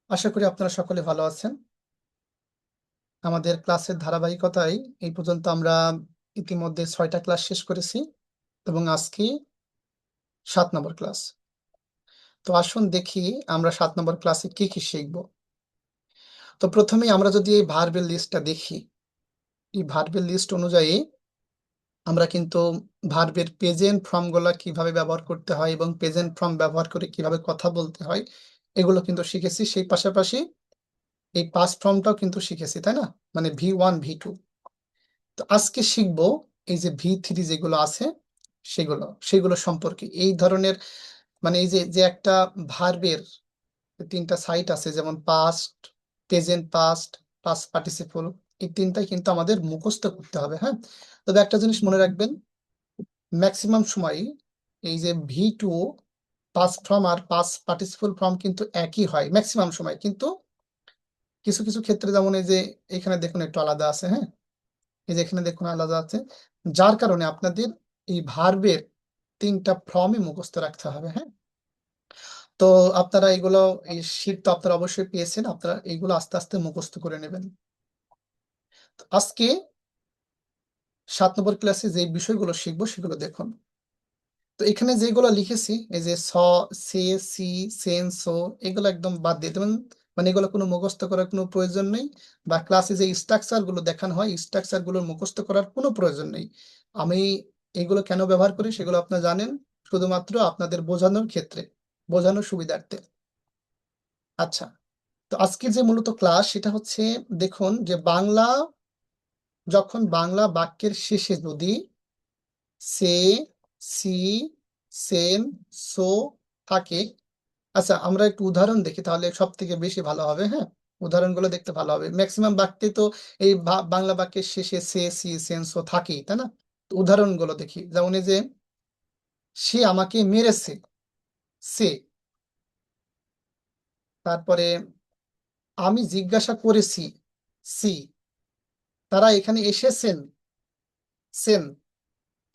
আশা করি আপনারা সকলে ভালো আছেন। আমাদের ক্লাসের ধারাবাহিকতায় এই পর্যন্ত আমরা ইতিমধ্যে 6টা ক্লাস শেষ করেছি এবং আজকে 7 নম্বর ক্লাস। তো আসুন দেখি আমরা 7 নম্বর ক্লাসে কি কি শিখব। তো প্রথমেই আমরা যদি এই ভার্বের লিস্টটা দেখি, এই ভার্বের লিস্ট অনুযায়ী আমরা কিন্তু ভার্বের প্রেজেন্ট ফর্মগুলো কিভাবে ব্যবহার করতে হয় এবং প্রেজেন্ট ফর্ম ব্যবহার করে কিভাবে কথা বলতে হয় এগুলো কিন্তু শিখেছি। সেই পাশাপাশি এই পাস্ট ফর্মটাও কিন্তু শিখেছি, তাই না? মানে V1 V2। তো আজকে শিখবো এই যে V3 যেগুলো আছে সেগুলো সম্পর্কে। এই ধরনের মানে এই যে যে একটা ভার্বের 3টা সাইট আছে, যেমন past, present past, past participle, এই 3টাই কিন্তু আমাদের মুখস্থ করতে হবে। হ্যাঁ, তবে একটা জিনিস মনে রাখবেন, ম্যাক্সিমাম সময় এই যে V2 পাস্ট ফর্ম আর পাস্ট পার্টিসিপল ফর্ম কিন্তু একই হয় ম্যাক্সিমাম সময়, কিন্তু কিছু কিছু ক্ষেত্রে যেমন এই যে এখানে দেখুন একটু আলাদা আছে। হ্যাঁ, এই যে এখানে দেখুন আলাদা আছে, যার কারণে আপনাদের এই ভার্বের 3টা ফর্মই মুখস্থ রাখতে হবে। হ্যাঁ, তো আপনারা এগুলো, এই শীট তো আপনারা অবশ্যই পেয়েছেন, আপনারা এইগুলো আস্তে আস্তে মুখস্থ করে নেবেন। তো আজকে 7 নম্বর ক্লাসে যে বিষয়গুলো শিখবো সেগুলো দেখুন। তো এখানে যেগুলো লিখেছি, এই যে স, সে, সি, সেন, সো, এগুলো একদম বাদ দিয়ে দেবেন। মানে এগুলো কোনো মুখস্থ করার কোনো প্রয়োজন নেই, বা ক্লাসে যে স্ট্রাকচার গুলো দেখানো হয় স্ট্রাকচার গুলো মুখস্থ করার কোনো প্রয়োজন নেই। আমি এগুলো কেন ব্যবহার করি সেগুলো আপনারা জানেন, শুধুমাত্র আপনাদের বোঝানোর ক্ষেত্রে, বোঝানোর সুবিধার্থে। আচ্ছা, তো আজকে যে মূলত ক্লাস সেটা হচ্ছে, দেখুন যে যখন বাংলা বাক্যের শেষে যদি সে, সি, সেন, সো থাকে। আচ্ছা, আমরা একটু উদাহরণ দেখি তাহলে সব থেকে বেশি ভালো হবে। হ্যাঁ, উদাহরণগুলো দেখতে ভালো হবে। ম্যাক্সিমাম বাক্যে তো এই বাংলা বাক্যের শেষে সে, সি, সেন, সো থাকেই, তাই না? তো উদাহরণগুলো দেখি, যেমন এই যে সে আমাকে মেরেছে, সে। তারপরে আমি জিজ্ঞাসা করেছি, সি। তারা এখানে এসেছেন, সেন।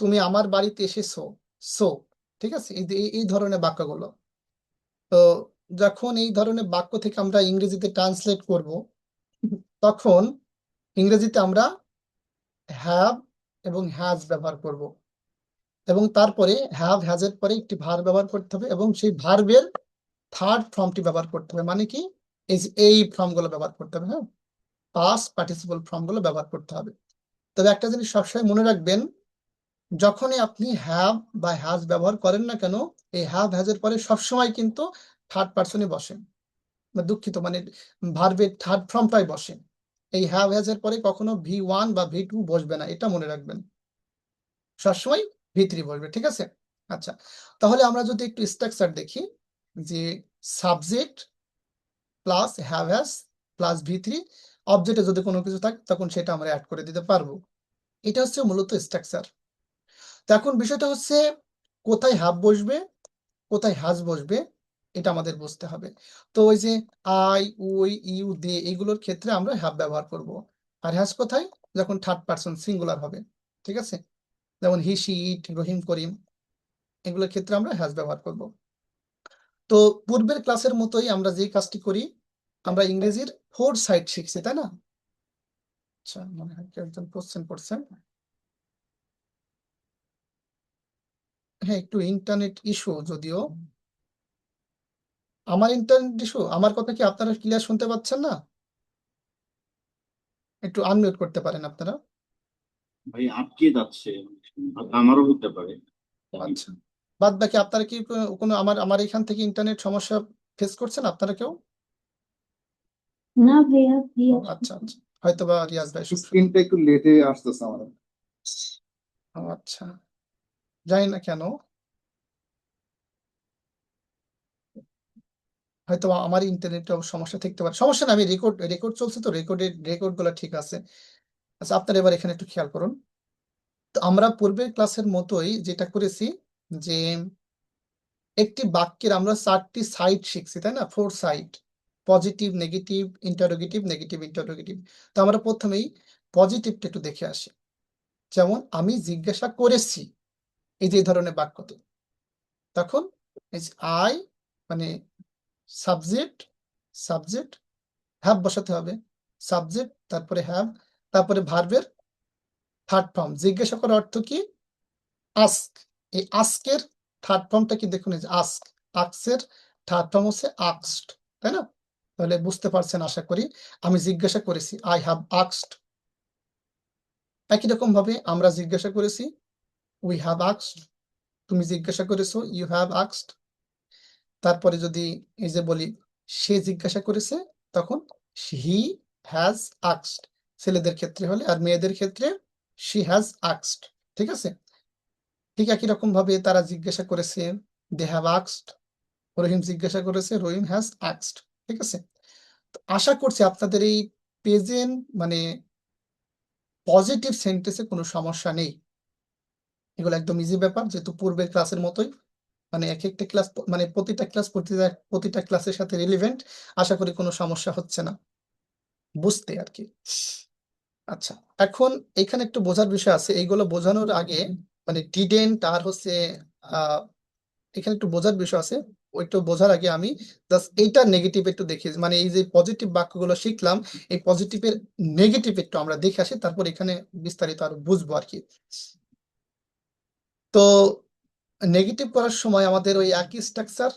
তুমি আমার বাড়িতে এসেছো, সো। ঠিক আছে, এই ধরনের বাক্যগুলো। তো যখন এই ধরনের বাক্য থেকে আমরা ইংরেজিতে ট্রান্সলেট করব, তখন ইংরেজিতে আমরা হ্যাভ এবং হ্যাজ ব্যবহার করব, এবং তারপরে হ্যাভ হ্যাজের পরে একটি ভার্ব ব্যবহার করতে হবে, এবং সেই ভার্বের থার্ড ফর্মটি ব্যবহার করতে হবে। মানে কি, এই ফর্মগুলো ব্যবহার করতে হবে। হ্যাঁ, পাস্ট পার্টিসিপল ফর্মগুলো ব্যবহার করতে হবে। তবে একটা জিনিস সবসময় মনে রাখবেন, যখনই আপনি হ্যাভ বা হ্যাজ ব্যবহার করেন না কেন, এই হ্যাভ হ্যাজের পরে সবসময় কিন্তু থার্ড পার্সনই বসে, বা দুঃখিত, মানে ভার্বের থার্ড ফর্মটাই বসে। এই হ্যাভ হ্যাজ এর পরে কখনো V1 বা V2 বসবে না, এটা মনে রাখবেন। সবসময় V3 বসবে, ঠিক আছে? আচ্ছা, তাহলে আমরা যদি একটু স্ট্রাকচার দেখি, যে subject plus have has plus V3, অবজেক্টে যদি কোনো কিছু থাকে তখন সেটা আমরা অ্যাড করে দিতে পারবো। এটা হচ্ছে মূলত স্ট্রাকচার। তো এখন বিষয়টা হচ্ছে, কোথায় হ্যাভ বসবে, কোথায় হ্যাজ বসবে, এটা আমাদের বুঝতে হবে। তো ওই যে আই, উই, ইউ, দে, এগুলোর ক্ষেত্রে আমরা হ্যাভ ব্যবহার করব। আর হ্যাজ কোথায়? যখন থার্ড পার্সন সিঙ্গুলার হবে। ঠিক আছে, যেমন হি, সি, ইট, রহিম, করিম, এগুলোর ক্ষেত্রে আমরা হ্যাজ ব্যবহার করব। তো পূর্বের ক্লাসের মতোই আমরা যে কাজটি করি, আমরা ইংরেজির 4 সাইড শিখছি, তাই না? আচ্ছা, মনে হয় কেউ একজন কোশ্চেন করছেন। হ্যাঁ, একটু ইন্টারনেট ইস্যু যদিও। আমার ইন্টারনেট ইস্যু, আমার কথা কি আপনারা ক্লিয়ার শুনতে পাচ্ছেন না? একটু আনমিউট করতে পারেন আপনারা। ভাই আটকে যাচ্ছে, আমারও হতে পারে। আচ্ছা, বাদ বাকি আপনারা কি কোনো আমার আমার এখান থেকে ইন্টারনেট সমস্যা ফেস করছেন আপনারা কেউ? না ভাইয়া, ফ্রি ও, আছি। আচ্ছা আচ্ছা, হয়তো বা রিয়াজ ভাই স্ক্রিনটা একটু লেটে আসতেছে আমাদের। ও, আচ্ছা, জানি না কেন, হয়তো বা আমার ইন্টারনেটে সমস্যা থাকতে পারে। সমস্যা না, আমি রেকর্ড চলছে, তো রেকর্ড গুলো ঠিক আছে। আচ্ছা, আপনারা এবার এখানে একটু খেয়াল করুন। তো আমরা পূর্বের ক্লাসের মতোই যেটা করেছি, যে একটি বাক্যের আমরা 4টি সাইড শিখছি, তাই না? 4 side, positive, negative, interrogative, negative, interrogative. তো আমরা প্রথমেই পজিটিভটা একটু দেখে আসি। যেমন আমি জিজ্ঞাসা করেছি, এই যে এই ধরনের বাক্যতে, তখন আই মানে সাবজেক্ট সাবজেক্ট হ্যাভ বসাতে হবে, সাবজেক্ট তারপরে হ্যাভ, তারপরে ভার্বের থার্ড ফর্ম। জিজ্ঞাসা করার অর্থ কি? আস্ক। এই আস্কের থার্ড ফর্মটা কি দেখুন, এই যে আস্ক, আস্কের থার্ড ফর্ম হচ্ছে আস্কড, তাই না? তাহলে বুঝতে পারছেন আশা করি। আমি জিজ্ঞাসা করেছি, আই হ্যাভ আস্কড। একই রকম ভাবে আমরা জিজ্ঞাসা করেছি, উই হ্যাভ আস্কড। তুমি জিজ্ঞাসা করেছো, ইউ হ্যাভ আস্কড। তারপরে যদি এই যে বলি সে জিজ্ঞাসা করেছে, তখন হি হ্যাজ আস্কড ছেলেদের ক্ষেত্রে হলে, আর মেয়েদের ক্ষেত্রে শি হ্যাজ আস্কড। ঠিক আছে? ঠিক একই রকম ভাবে তারা জিজ্ঞাসা করেছে, দে হ্যাভ আস্কড। রহিম জিজ্ঞাসা করেছে, রহিম হ্যাজ আস্কড। ঠিক আছে? তো আশা করছি আপনাদের এই প্রেজেন্ট মানে পজিটিভ সেন্টেন্সে কোনো সমস্যা নেই। এগুলো একদম ইজি ব্যাপার, যেহেতু পূর্বের ক্লাসের মতোই, মানে এক একটা ক্লাস মানে প্রতিটা ক্লাস প্রতিটা ক্লাসের সাথে রিলেভেন্ট। আশা করি কোনো সমস্যা হচ্ছে না বুঝতে আর কি। আচ্ছা, এখন এখানে একটু বোঝার বিষয় আছে। এইগুলো বোঝানোর আগে মানে ডিডেন্ট আর হচ্ছে আহ এখানে একটু বোঝার বিষয় আছে। ওইটা বোঝার আগে আমি জাস্ট এইটা নেগেটিভ একটু দেখি, মানে এই যে পজিটিভ বাক্যগুলো শিখলাম, এই পজিটিভের নেগেটিভ একটু আমরা দেখে আসি, তারপর এখানে বিস্তারিত আরো বুঝবো আর কি। তো নেগেটিভ করার সময় আমাদের ওই একই স্ট্রাকচার,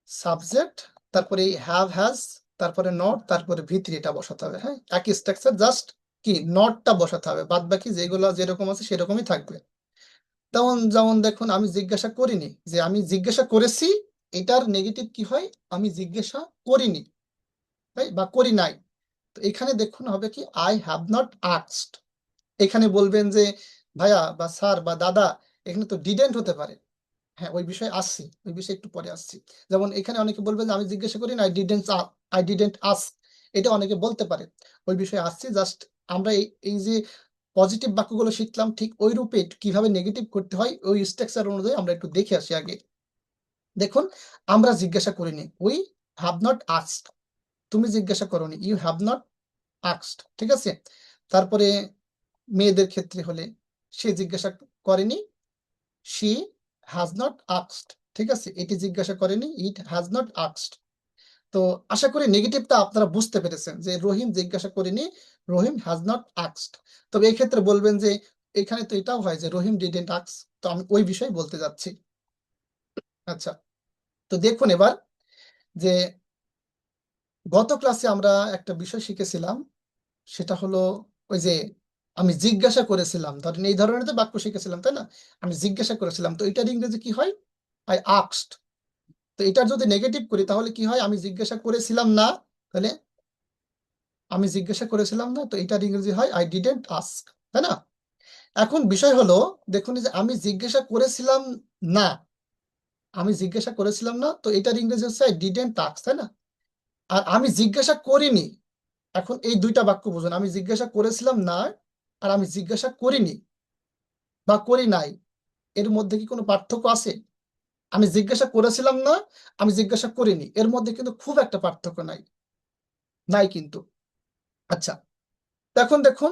সাবজেক্ট তারপরে হ্যাভ হ্যাজ তারপরে নট তারপরে ভিতরি এটা বসাতে হবে। হ্যাঁ, একই স্ট্রাকচার, জাস্ট কি নটটা বসাতে হবে, বাদ বাকি যেগুলো যেরকম আছে সেরকমই থাকবে। যেমন যেমন দেখুন, আমি জিজ্ঞাসা করিনি, যে আমি জিজ্ঞাসা করেছি, এটার নেগেটিভ কি হয়? আমি জিজ্ঞাসা করিনি, তাই বা করি নাই। তো এখানে দেখুন হবে কি, আই হ্যাভ নট আস্কড। এখানে বলবেন যে ভাইয়া বা স্যার বা দাদা, এখানে তো ডিডেন্ট হতে পারে। হ্যাঁ, ওই বিষয়ে আসছি, ওই বিষয়ে একটু পরে আসছি। যেমন এখানে অনেকে বলবে যে আমি জিজ্ঞাসা করি না, আই ডিডেন্ট আস্ক, এটা অনেকে বলতে পারে। ওই বিষয়ে আসছি। জাস্ট আমরা এই যে পজিটিভ বাক্যগুলো শিখলাম, ঠিক ওই রূপে কিভাবে নেগেটিভ করতে হয় ওই স্ট্রাকচার অনুযায়ী আমরা একটু দেখে আসি আগে। দেখুন, আমরা জিজ্ঞাসা করিনি, উই হ্যাভ নট আস্কড। তুমি জিজ্ঞাসা করোনি, ইউ হ্যাভ নট আস্কড। ঠিক আছে? তারপরে মেয়েদের ক্ষেত্রে হলে সে জিজ্ঞাসা করেনি, শি হ্যাজ নট আস্কড। ঠিক আছে? এটি জিজ্ঞাসা করেনি, ইট হ্যাজ নট আস্কড। তো আশা করি নেগেটিভটা আপনারা বুঝতে পেরেছেন, যে রহিম জিজ্ঞাসা করেনি, রহিম হ্যাজ নট আস্কড। তবে এই ক্ষেত্রে বলবেন যে এখানে তো এটাও হয় যে রহিম ডিডেন্ট আস্ক, তো আমি ওই বিষয়ে বলতে যাচ্ছি। আচ্ছা, তো দেখুন এবার যে গত ক্লাসে আমরা একটা বিষয় শিখেছিলাম, সেটা হলো ওই যে আমি জিজ্ঞাসা করেছিলাম, ধরেন এই ধরনের তো বাক্য শিখেছিলাম, তাই না? আমি জিজ্ঞাসা করেছিলাম, তো এটার ইংরেজি কি হয়? I asked. তো এটার যদি নেগেটিভ করি তাহলে কি হয়? আমি জিজ্ঞাসা করেছিলাম না, তাহলে আমি জিজ্ঞাসা করেছিলাম না, তো এটার ইংরেজি হয় আই ডিডেন্ট আস্ক, তাই না? এখন বিষয় হলো, দেখুন যে আমি জিজ্ঞাসা করেছিলাম না, আমি জিজ্ঞাসা করেছিলাম না, তো এটার ইংরেজি হচ্ছে আই ডিডেন্ট আস্ক, তাই না? আর আমি জিজ্ঞাসা করিনি, এখন এই দুইটা বাক্য বুঝুন, আমি জিজ্ঞাসা করেছিলাম না আর আমি জিজ্ঞাসা করিনি বা করি নাই, এর মধ্যে কি কোনো পার্থক্য আছে? আমি জিজ্ঞাসা করেছিলাম না, আমি জিজ্ঞাসা করিনি, এর মধ্যে কিন্তু খুব একটা পার্থক্য নাই, নাই কিন্তু। আচ্ছা, এখন দেখুন,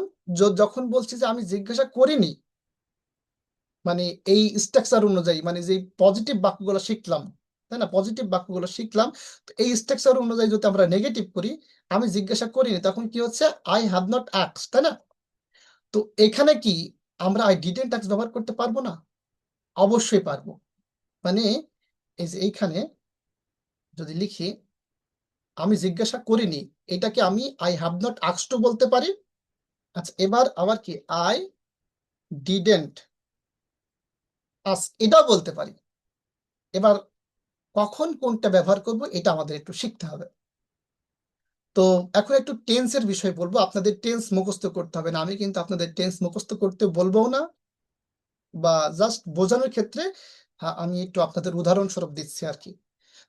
যখন বলছি যে আমি জিজ্ঞাসা করিনি, মানে এই স্ট্রাকচার অনুযায়ী, মানে যে পজিটিভ বাক্যগুলো শিখলাম, তাই না? পজিটিভ বাক্যগুলো শিখলাম, তো এই স্ট্রাকচার অনুযায়ী যদি আমরা নেগেটিভ করি, আমি জিজ্ঞাসা করিনি, তখন কি হচ্ছে? আই হ্যাভ নট আস্কড, তাই না? তো এখানে কি আমরা আই ডিডেন্ট আস্ক ব্যবহার করতে পারবো না? অবশ্যই পারবো। মানে এই যে এইখানে যদি লিখি আমি জিজ্ঞাসা করিনি, এটাকে আমি আই হ্যাভ নট আস্কড বলতে পারি। আচ্ছা, এবার আবার কি আই ডিডেন্ট আস্ক এটাও বলতে পারি। এবার কখন কোনটা ব্যবহার করব এটা আমাদের একটু শিখতে হবে। তো এখন একটু টেন্সের বিষয় বলবো, আপনাদের টেন্স মুখস্থ করতে হবে না, আমি কিন্তু আপনাদের টেন্স মুখস্থ করতে বলবো না, বা জাস্ট বোঝানোর ক্ষেত্রে আমি একটু আপনাদের উদাহরণস্বরূপ দিচ্ছি আর কি।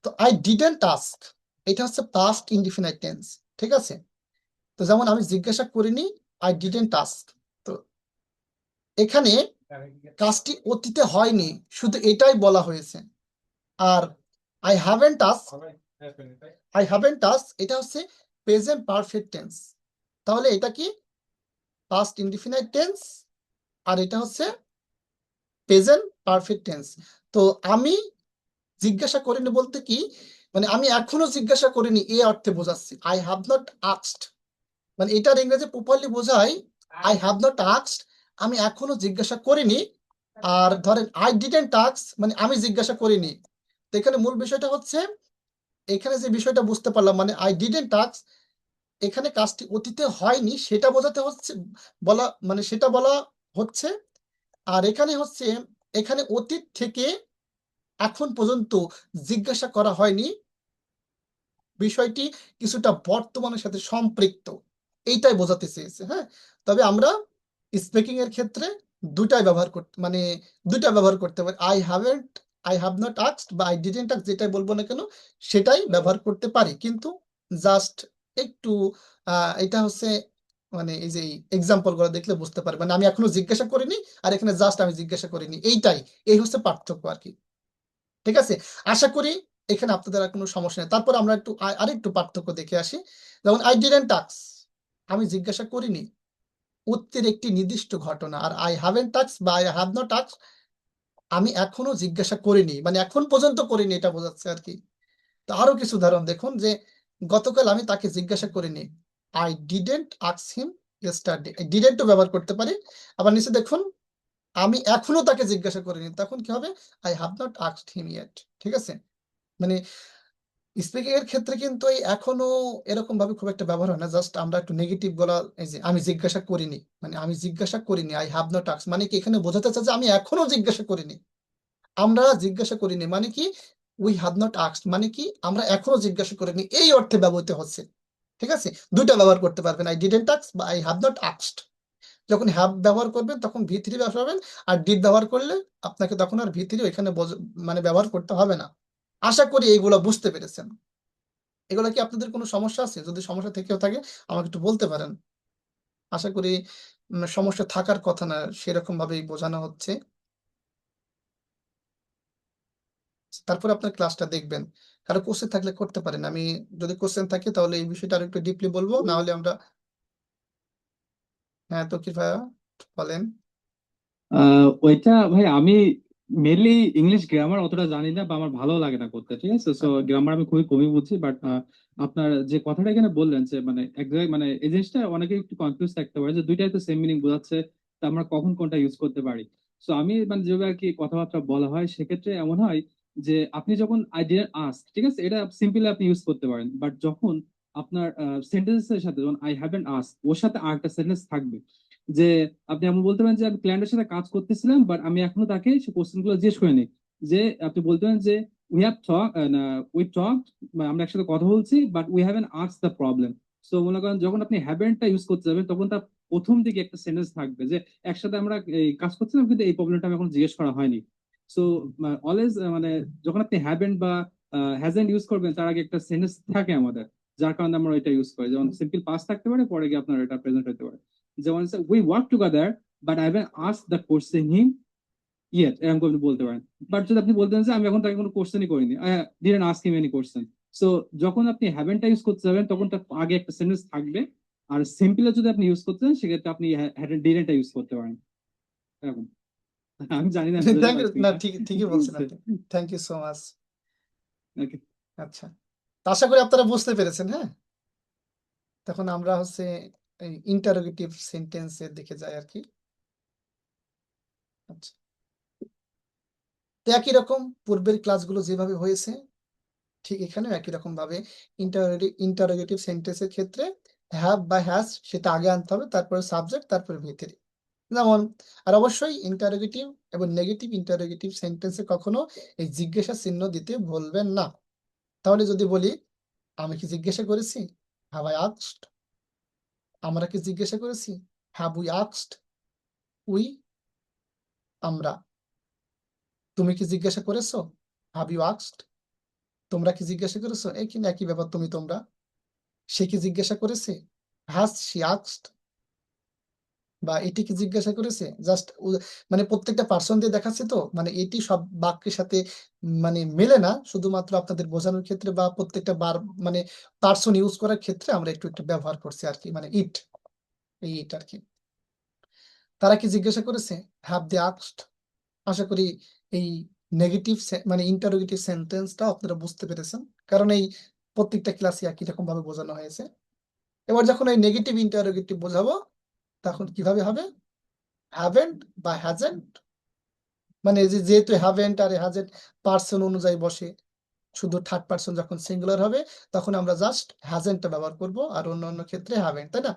তো আই ডিডেন্ট আস্ক, এটা হচ্ছে পাস্ট ইনডিফিনাইট টেন্স। ঠিক আছে? তো যেমন আমি জিজ্ঞাসা করিনি, আই ডিডেন্ট আস্ক। তো এখানে কাজটি অতীতে হয়নি, শুধু এটাই বলা হয়েছে। আর I haven't ask, I haven't ask এটা হচ্ছে প্রেজেন্ট পারফেক্ট টেন্স। তাহলে এটা কি? পাস্ট ইনডিফিনাইট টেন্স, আর এটা হচ্ছে প্রেজেন্ট পারফেক্ট টেন্স। তো আমি জিজ্ঞাসা করিনি বলতে কি, মানে আমি এখনো জিজ্ঞাসা করিনি এই অর্থে বোঝাচ্ছি, আই হ্যাভ নট আস্কড, মানে এটার ইংরেজি প্রপারলি বোঝায় আই হ্যাভ নট আস্কড, আমি এখনো জিজ্ঞাসা করিনি। আর ধরেন আই ডিডন্ট আস্ক, মানে আমি জিজ্ঞাসা করিনি। তো এখানে মূল বিষয়টা হচ্ছে, এখানে যে বিষয়টা বুঝতে পারলাম, মানে আই ডিডন্ট আস্ক, এখানে কাজটি অতীতে হয়নি সেটা বোঝাতে হচ্ছে, বলা মানে সেটা বলা হচ্ছে। আর এখানে হচ্ছে, এখানে অতীত থেকে এখন পর্যন্ত জিজ্ঞাসা করা হয়নি, বিষয়টি কিছুটা বর্তমানের সাথে সম্পৃক্ত, এইটাই বোঝাতে চেয়েছে। হ্যাঁ, তবে আমরা স্পিকিং এর ক্ষেত্রে দুটাই ব্যবহার করতে, মানে দুটা ব্যবহার করতে পারি, আই হ্যাভ নট আস্কড বা আই ডিডন্ট আস্ক, যেটাই বলবো না কেন সেটাই ব্যবহার করতে পারি। কিন্তু জাস্ট একটু এটা হচ্ছে, মানে এই যে এক্সাম্পল গুলো দেখলে বুঝতে পারবে, মানে আমি এখনো জিজ্ঞাসা করিনি, আর এখানে জাস্ট আমি জিজ্ঞাসা করিনি, এই হচ্ছে পার্থক্য আর কি। ঠিক আছে, আশা করি এখানে আপনাদের আর কোনো সমস্যা নেই। তারপর আমরা একটু আরেকটু পার্থক্য দেখে আসি। যেমন আই ডিডন্ট আস্ক, আমি জিজ্ঞাসা করিনি, উত্তর একটি নির্দিষ্ট ঘটনা। আর আই হ্যাভেন্ট আস্ক বা আই হ্যাভ নট আস্ক, আমি এখনো জিজ্ঞাসা করিনি, মানে এখন পর্যন্ত করিনি, এটা বোঝাচ্ছে আর কি। তো আরো কিছু উদাহরণ দেখুন, যে গতকাল আমি তাকে জিজ্ঞাসা করিনি, I didn't ask him yesterday, ডিডন্টও ব্যবহার করতে পারি। আবার নিচে দেখুন, আমি এখনো তাকে জিজ্ঞাসা করিনি, তখন কি হবে, I have not asked him yet. ঠিক আছে, মানে স্পিকিং এর ক্ষেত্রে কিন্তু এই এখনো এরকম ভাবে খুব একটা ব্যবহার হয় না, জাস্ট আমরা একটু নেগেটিভ বলা, এই যে আমি জিজ্ঞাসা করিনি, মানে আমি জিজ্ঞাসা করিনি, আই হ্যাভ নট আস্কড, মানে কি এখানে বোঝাতে চাচ্ছে যে আমি এখনো জিজ্ঞাসা করিনি। আমরা জিজ্ঞাসা করিনি মানে কি, উই হ্যাভ নট আস্কড মানে কি, আমরা এখনো জিজ্ঞাসা করিনি, এই অর্থে ব্যবহৃত হচ্ছে। ঠিক আছে, দুইটা ব্যবহার করতে পারবেন, আই ডিডন্ট আস্ক বা আই হ্যাভ নট আস্কড। যখন হ্যাভ ব্যবহার করবেন তখন ভি থ্রি ব্যবহার করবেন, আর ডিড ব্যবহার করলে আপনাকে তখন আর ভি থ্রি ওইখানে মানে ব্যবহার করতে হবে না। আশা করি এইগুলো বুঝতে পেরেছেন। এগুলো কি আপনাদের কোনো সমস্যা আছে? যদি সমস্যা থেকেও থাকে আমাকে একটু বলতে পারেন। আশা করি সমস্যা থাকার কথা না, সেরকম ভাবেই বোঝানো হচ্ছে। তারপরে আপনার ক্লাসটা দেখবেন, কারো কোশ্চেন থাকলে করতে পারেন। আমি যদি কোশ্চেন থাকে তাহলে এই বিষয়টা আরো একটু ডিপলি বলবো, না হলে আমরা, হ্যাঁ তো কি ভাইয়া বলেন। ওইটা ভাই আমি মেনলি ইংলিশ গ্রামার অতটা জানি না বা আমার ভালো লাগে না করতে, ঠিক আছে। সো আচ্ছা। গ্রামার আমি খুবই কমই বুঝি, বাট আপনার যে কথাটা এখানে বললেন যে মানে এক জায়গায় মানে এই জিনিসটা অনেকে একটু কনফিউজ থাকতে পারে যে দুইটাই তো সেম মিনিং বোঝাচ্ছে, তা আমরা কখন কোনটা ইউজ করতে পারি। সো আমি মানে যেভাবে আর কি কথাবার্তা বলা হয় সেক্ষেত্রে এমন হয় যে আপনি যখন আই ডিডন্ট আস্ক, ঠিক আছে, এটা সিম্পলি আপনি ইউজ করতে পারেন, বাট যখন আপনার সেন্টেন্সের সাথে যখন আই হ্যাভেন্ট আস্ক ওর সাথে আরেকটা সেন্টেন্স থাকবে, যে আপনি এমন বলতে পারেন যে আমি ক্লায়েন্টের সাথে কাজ করতেছিলাম বাট আমি এখনো তাকে সে কোশ্চেন গুলো জিজ্ঞেস করিনি। যে আপনি বলতে পারেন যে উই টক, আমরা একসাথে কথা বলছি but we haven ask the problem. So মনে করেন যখন আপনি হ্যাভেনটা ইউজ করতে যাবেন তখন তার প্রথম দিকে একটা সেন্টেন্স থাকবে যে একসাথে আমরা এই কাজ করছিলাম কিন্তু এই প্রবলেমটা আমি এখন জিজ্ঞেস করা হয়নি। সো অলওয়েজ মানে যখন আপনি হ্যাভেন্ট বা হ্যাজেন্ট ইউজ করবেন তার আগে একটা সেন্টেন্স থাকে আমাদের, যার কারণে আমরা এটা ইউজ করি। যেমন সিম্পল পাস্ট থাকতে পারে, পরে গিয়ে আপনার এটা প্রেজেন্ট হতে পারে। যেমন we work together but I haven't asked the question him yet, এরকম করে বলতে পারেন। বাট যদি আপনি বলতেন যে আমি এখন তাকে কোনো কোশ্চেনই করিনি, I didn't ask him any question, so যখন আপনি হ্যাভেন্টটা ইউজ করতে যাবেন তখন তার আগে একটা সেন্টেন্স থাকবে। আর সিম্পলে যদি আপনি ইউজ করতে চান সেক্ষেত্রে আপনি ডিডন্টটা ইউজ করতে পারেন এরকম। আমি জানি না বুঝাতে থ্যাংক ইউ, পারছি না কিনা। ঠিকই বলছেন আপনি, থ্যাংক ইউ সো মাচ। ওকে। আচ্ছা, তো আশা করি আপনারা বুঝতে পেরেছেন। হ্যাঁ, তখন আমরা হচ্ছে ইন্টারোগেটিভ সেন্টেন্সের দিকে যাই আর কি। আচ্ছা, তো একই রকম পূর্বের ক্লাসগুলো যেভাবে হয়েছে ঠিক এখানেও একই রকম ভাবে ইন্টারোগেটিভ সেন্টেন্সের ক্ষেত্রে হ্যাভ বা হ্যাজ সেটা আগে আনতে হবে, তারপরে সাবজেক্ট, তারপরে ভিতরে। যেমন, আর অবশ্যই ইন্টারোগেটিভ এবং নেগেটিভ ইন্টারোগেটিভ সেন্টেন্সে কখনো এই জিজ্ঞাসা চিহ্ন দিতে ভুলবেন না। তাহলে যদি বলি আমি কি জিজ্ঞাসা করেছি, হ্যাভ আই আস্কড, আমরা কি জিজ্ঞাসা করেছি, হ্যাভ উই আস্কড, উই আমরা, তুমি কি জিজ্ঞাসা করেছো, হ্যাভ ইউ আস্কড, তোমরা কি জিজ্ঞাসা করেছো, এই কি একই ব্যাপার, তুমি তোমরা। সে কি জিজ্ঞাসা করেছে, হ্যাজ শি আস্কড, বা এটি কি জিজ্ঞাসা করেছে, জাস্ট মানে প্রত্যেকটা পার্সন দিয়ে দেখাচ্ছে, তো মানে এটি সব বাক্যের সাথে মানে মেলে না, শুধুমাত্র আপনাদের বোঝানোর ক্ষেত্রে বা প্রত্যেকটা বার মানে পার্সন ইউজ করার ক্ষেত্রে আমরা একটু একটু ব্যবহার করছি আর কি, মানে ইট আর কি। তারা কি জিজ্ঞাসা করেছে, হ্যাভ দে আস্কড। আশা করি এই নেগেটিভ মানে ইন্টারোগেটিভ সেন্টেন্সটা আপনারা বুঝতে পেরেছেন, কারণ এই প্রত্যেকটা ক্লাসে একই রকম ভাবে বোঝানো হয়েছে। এবার যখন এই নেগেটিভ ইন্টারোগেটিভ বোঝাবো তখন কিভাবে হবে? হ্যাভেন্ট বা হ্যাজেন্ট, মানে এই যেহেতু হ্যাভেন্ট আর হ্যাজেন্ট পার্সন অনুযায়ী বসে, শুধু থার্ড পার্সন যখন সিঙ্গুলার হবে তখন আমরা জাস্ট হ্যাজেন্টটা ব্যবহার করব, আর অন্য ক্ষেত্রে হ্যাভেন্ট, তাই না?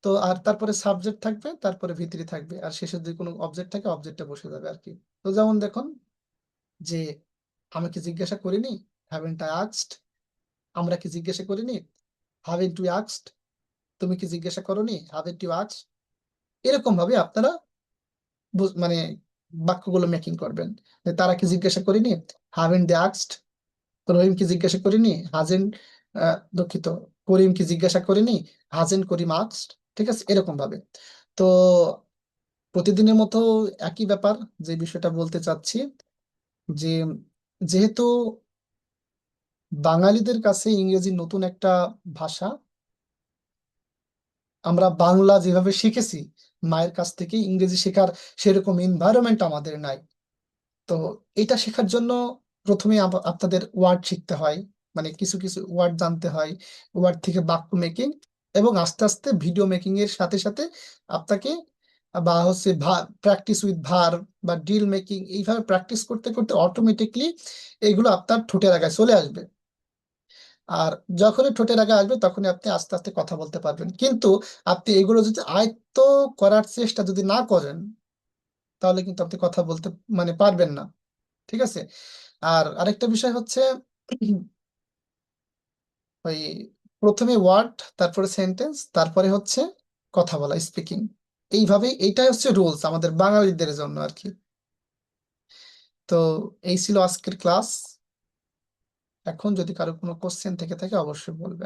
তো আর তারপরে সাবজেক্ট থাকবে, তারপরে ভিতরে থাকবে, আর শেষে যদি কোনো অবজেক্ট থাকে অবজেক্টটা বসে যাবে আর কি। তো যেমন দেখুন যে আমি কি জিজ্ঞাসা করিনি, হ্যাভেন্ট আই আস্কড। আমরা কি জিজ্ঞাসা করিনি, হ্যাভেন্ট উই আস্কড। তুমি কি জিজ্ঞাসা করনি, হ্যাভেন্ট ইউ আস্কড। এরকম ভাবে আপনারা মানে বাক্যগুলো মেকিং করবেন। যে তারা কি জিজ্ঞাসা করিনি, হ্যাভেন্ট দে আস্কড। রহিম কি জিজ্ঞাসা করিনি, হাজেন্ট, দুঃখিত, করিম কি জিজ্ঞাসা করিনি, হাজেন্ট করিম আস্কড। ঠিক আছে, এরকম ভাবে। তো প্রতিদিনের মতো একই ব্যাপার, যে বিষয়টা বলতে চাচ্ছি যে যেহেতু বাঙালিদের কাছে ইংরেজি নতুন একটা ভাষা, আমরা বাংলা যেভাবে শিখেছি মায়ের কাছ থেকে, ইংরেজি শেখার সেরকম এনভায়রনমেন্ট আমাদের নাই। তো এটা শেখার জন্য প্রথমে আপনাদের ওয়ার্ড শিখতে হয়, মানে কিছু কিছু ওয়ার্ড জানতে হয়, ওয়ার্ড থেকে বাক্য মেকিং, এবং আস্তে আস্তে ভিডিও মেকিং এর সাথে সাথে আপনাকে বা হচ্ছে প্র্যাকটিস উইথ ভার বা ডিল মেকিং, এইভাবে প্র্যাকটিস করতে করতে অটোমেটিকলি এইগুলো আপনার ঠোঁটের আগায় চলে আসবে। আর যখনই ঠোঁটের আগে আসবে তখনই আপনি আস্তে আস্তে কথা বলতে পারবেন। কিন্তু আপনি এগুলো যদি আয়ত্ত করার চেষ্টা যদি না করেন তাহলে কিন্তু আপনি কথা বলতে মানে পারবেন না। ঠিক আছে। আর আরেকটা বিষয় হচ্ছে ওই প্রথমে ওয়ার্ড, তারপরে সেন্টেন্স, তারপরে হচ্ছে কথা বলা, স্পিকিং। এইভাবে এইটাই হচ্ছে রুলস আমাদের বাঙালিদের জন্য আর কি। তো এই ছিল আজকের ক্লাস। এখন যদি কারো কোনো কোশ্চেন থেকে থাকে অবশ্যই বলবেন।